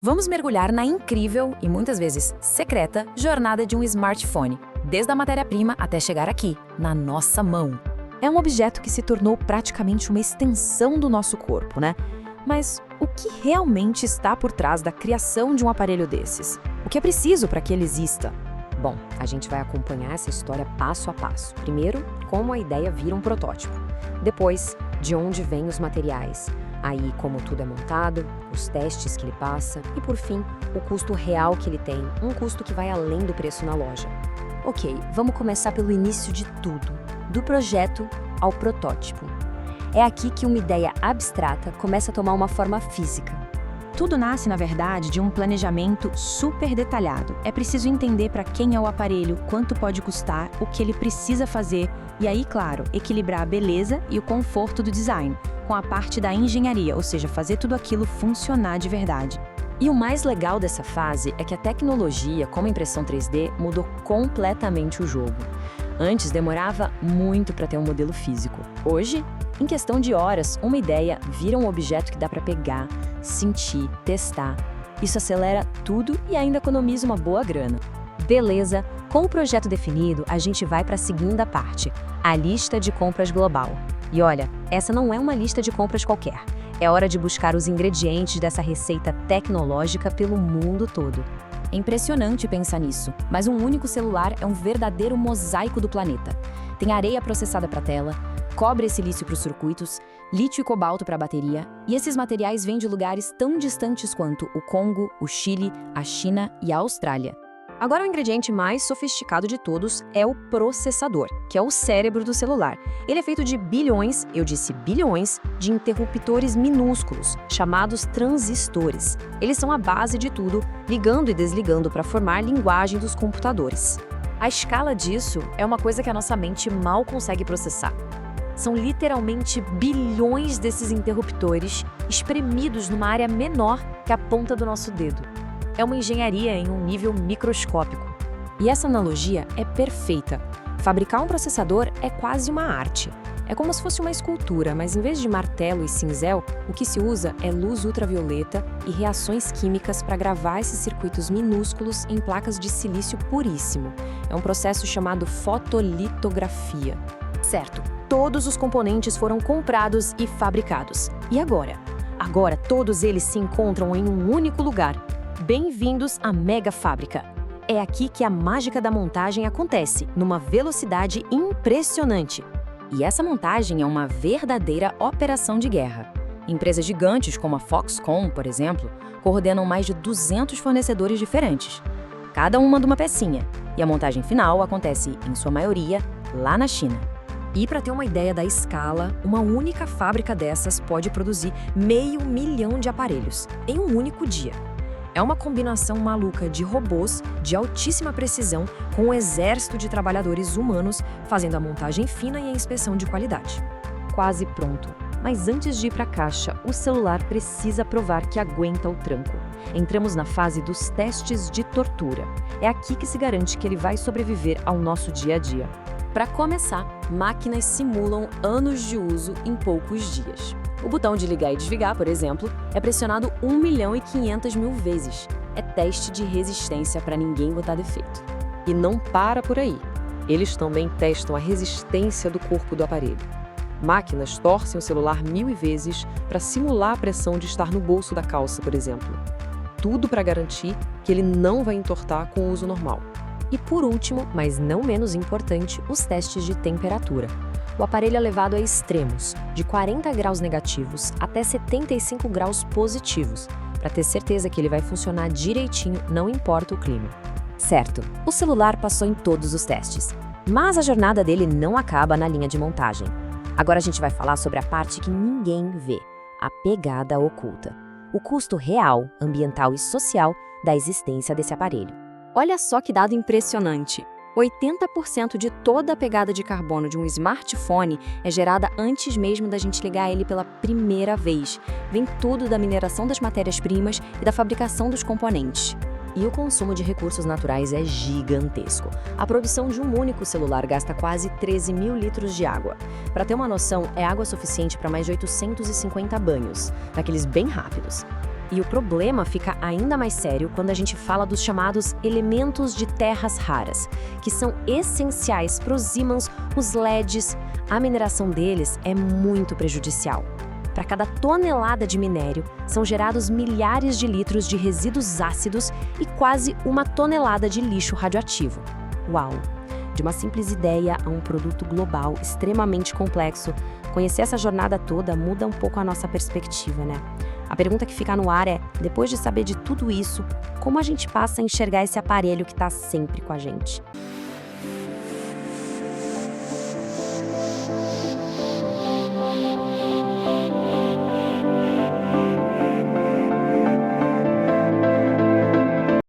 Vamos mergulhar na incrível e muitas vezes secreta jornada de um smartphone, desde a matéria-prima até chegar aqui, na nossa mão. É um objeto que se tornou praticamente uma extensão do nosso corpo, né? Mas o que realmente está por trás da criação de um aparelho desses? O que é preciso para que ele exista? Bom, a gente vai acompanhar essa história passo a passo. Primeiro, como a ideia vira um protótipo. Depois, de onde vêm os materiais. Aí, como tudo é montado, os testes que ele passa e, por fim, o custo real que ele tem, um custo que vai além do preço na loja. Ok, vamos começar pelo início de tudo, do projeto ao protótipo. É aqui que uma ideia abstrata começa a tomar uma forma física. Tudo nasce, na verdade, de um planejamento super detalhado. É preciso entender para quem é o aparelho, quanto pode custar, o que ele precisa fazer e aí, claro, equilibrar a beleza e o conforto do design, com a parte da engenharia, ou seja, fazer tudo aquilo funcionar de verdade. E o mais legal dessa fase é que a tecnologia, como a impressão 3D, mudou completamente o jogo. Antes demorava muito para ter um modelo físico. Hoje, em questão de horas, uma ideia vira um objeto que dá para pegar, sentir, testar. Isso acelera tudo e ainda economiza uma boa grana. Beleza, com o projeto definido, a gente vai para a segunda parte, a lista de compras global. E olha, essa não é uma lista de compras qualquer. É hora de buscar os ingredientes dessa receita tecnológica pelo mundo todo. É impressionante pensar nisso, mas um único celular é um verdadeiro mosaico do planeta. Tem areia processada para a tela, cobre e silício para os circuitos, lítio e cobalto para a bateria, e esses materiais vêm de lugares tão distantes quanto o Congo, o Chile, a China e a Austrália. Agora, o ingrediente mais sofisticado de todos é o processador, que é o cérebro do celular. Ele é feito de bilhões, eu disse bilhões, de interruptores minúsculos, chamados transistores. Eles são a base de tudo, ligando e desligando para formar a linguagem dos computadores. A escala disso é uma coisa que a nossa mente mal consegue processar. São literalmente bilhões desses interruptores espremidos numa área menor que a ponta do nosso dedo. É uma engenharia em um nível microscópico. E essa analogia é perfeita. Fabricar um processador é quase uma arte. É como se fosse uma escultura, mas em vez de martelo e cinzel, o que se usa é luz ultravioleta e reações químicas para gravar esses circuitos minúsculos em placas de silício puríssimo. É um processo chamado fotolitografia. Certo, todos os componentes foram comprados e fabricados. E agora? Agora todos eles se encontram em um único lugar. Bem-vindos à mega fábrica. É aqui que a mágica da montagem acontece, numa velocidade impressionante. E essa montagem é uma verdadeira operação de guerra. Empresas gigantes como a Foxconn, por exemplo, coordenam mais de 200 fornecedores diferentes. Cada um manda uma pecinha, e a montagem final acontece, em sua maioria, lá na China. E para ter uma ideia da escala, uma única fábrica dessas pode produzir 500 mil de aparelhos, em um único dia. É uma combinação maluca de robôs de altíssima precisão com um exército de trabalhadores humanos fazendo a montagem fina e a inspeção de qualidade. Quase pronto. Mas antes de ir para a caixa, o celular precisa provar que aguenta o tranco. Entramos na fase dos testes de tortura. É aqui que se garante que ele vai sobreviver ao nosso dia a dia. Para começar, máquinas simulam anos de uso em poucos dias. O botão de ligar e desligar, por exemplo, é pressionado 1.500.000 vezes. É teste de resistência para ninguém botar defeito. E não para por aí. Eles também testam a resistência do corpo do aparelho. Máquinas torcem o celular 1000 vezes para simular a pressão de estar no bolso da calça, por exemplo. Tudo para garantir que ele não vai entortar com o uso normal. E por último, mas não menos importante, os testes de temperatura. O aparelho é levado a extremos, de 40 graus negativos até 75 graus positivos, para ter certeza que ele vai funcionar direitinho, não importa o clima. Certo, o celular passou em todos os testes, mas a jornada dele não acaba na linha de montagem. Agora a gente vai falar sobre a parte que ninguém vê, a pegada oculta. O custo real, ambiental e social da existência desse aparelho. Olha só que dado impressionante! 80% de toda a pegada de carbono de um smartphone é gerada antes mesmo da gente ligar ele pela primeira vez. Vem tudo da mineração das matérias-primas e da fabricação dos componentes. E o consumo de recursos naturais é gigantesco. A produção de um único celular gasta quase 13 mil litros de água. Para ter uma noção, é água suficiente para mais de 850 banhos, daqueles bem rápidos. E o problema fica ainda mais sério quando a gente fala dos chamados elementos de terras raras, que são essenciais para os ímãs, os LEDs. A mineração deles é muito prejudicial. Para cada tonelada de minério, são gerados milhares de litros de resíduos ácidos e quase 1 tonelada de lixo radioativo. Uau! De uma simples ideia a um produto global extremamente complexo, conhecer essa jornada toda muda um pouco a nossa perspectiva, né? A pergunta que fica no ar é, depois de saber de tudo isso, como a gente passa a enxergar esse aparelho que está sempre com a gente?